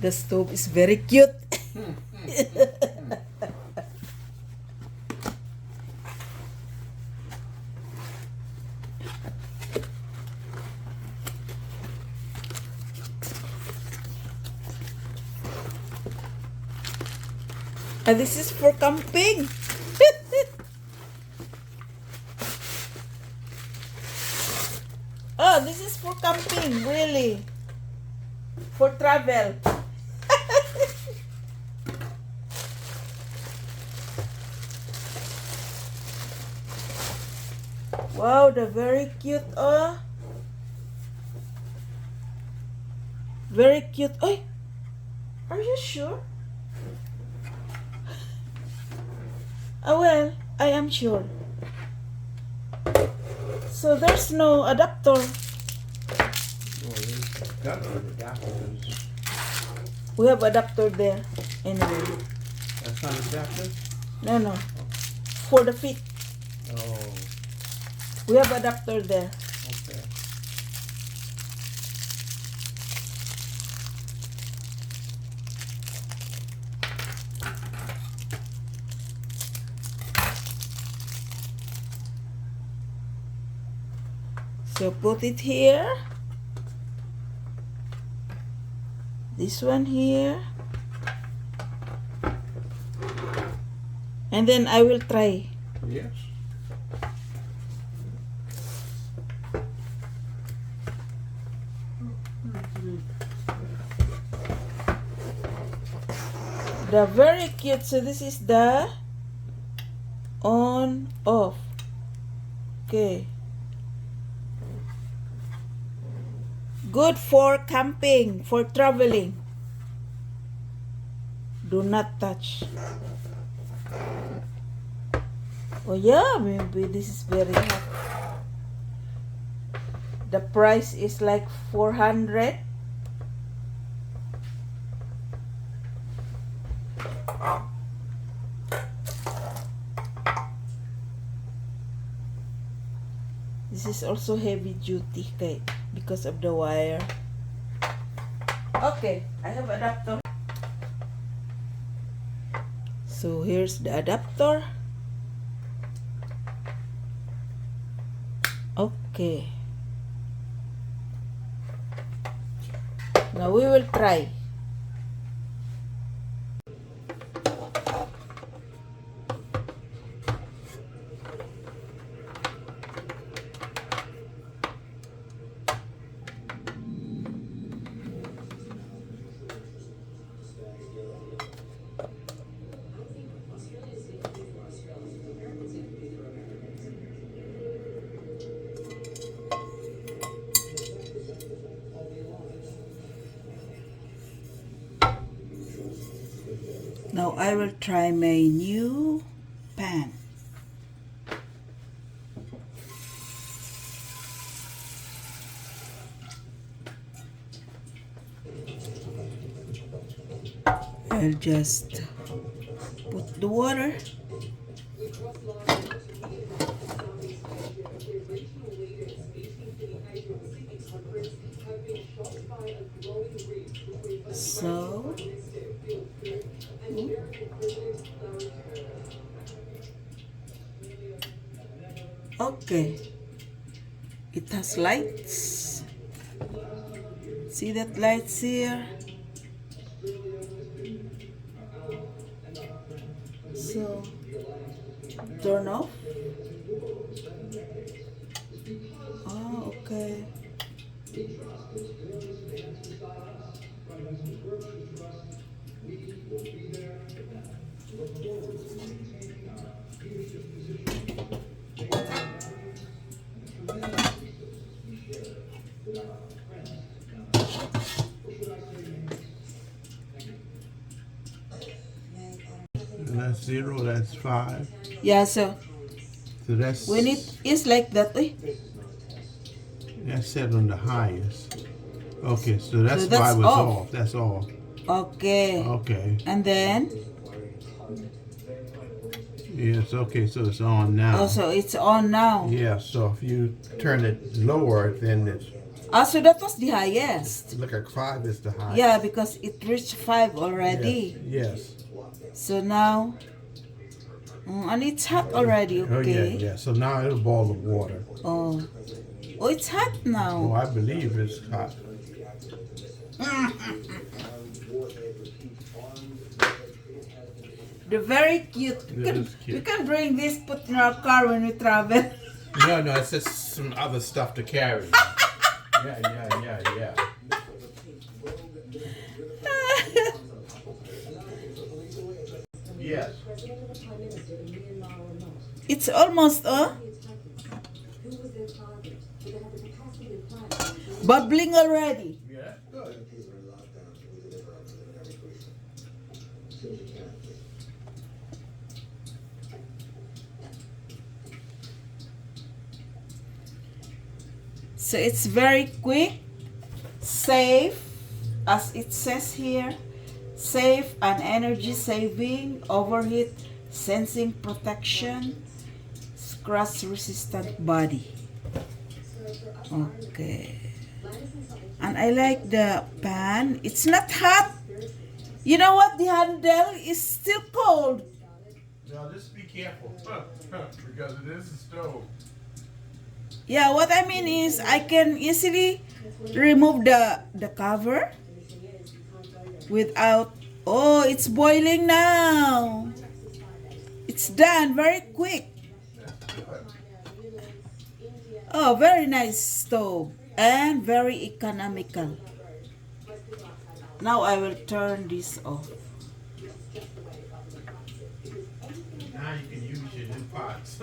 The stove is very cute. This is for camping. Oh, this is for camping, really. For travel. Wow, they're very cute. Oh, very cute. Oh, are you sure? Oh, well, I am sure. So there's no adapter. Well, there's got to be adapters. We have adapter there. Anyway. That's not adapter? No. For the feet. Oh, We have adapter there. okay. So put it here. This one here. And then I will try. Yes. They're very cute. So this is the on off. Okay. Good for camping, for traveling. Do not touch. Oh yeah, maybe this is very hot. The price is like 400. This is also heavy duty because of the wire. Okay, I have adapter. So here's the adapter. Okay. Now we will try. Now I will try my new pan. I'll just put the water. So, okay, it has lights. See that lights here? So, turn off. Oh, okay. And that's 0, that's 5. Yeah, so So that's when it is like that, that's set on the highest. Okay, so that's, So that's 5 was off. off. That's all. okay. Okay. And then, Yes, okay, so it's on now. also it's on now. Yeah, so if you turn it lower, then it's So that was the highest. Look at 5 is the highest. Yeah, because it reached 5 already. Yes. So now, and it's hot already, Oh yeah, okay? yeah. So now it'll boil the water. Oh, it's hot Oh, now. I believe it's hot. They're very cute. It is cute. We can bring this, put in our car when we travel. No, it's just some other stuff to carry. Yeah. Yes. It's almost, bubbling already. Yeah, good. So it's very quick, safe, as it says here, safe and energy saving, overheat sensing protection, scratch resistant body. Okay. And I like the pan. It's not hot. You know what? The handle is still cold. Now just be careful because it is a stove. Yeah, what I mean is I can easily remove the cover without. Oh, it's boiling now. It's done very quick. Oh, very nice stove and very economical. Now I will turn this off. Now you can use your new pots.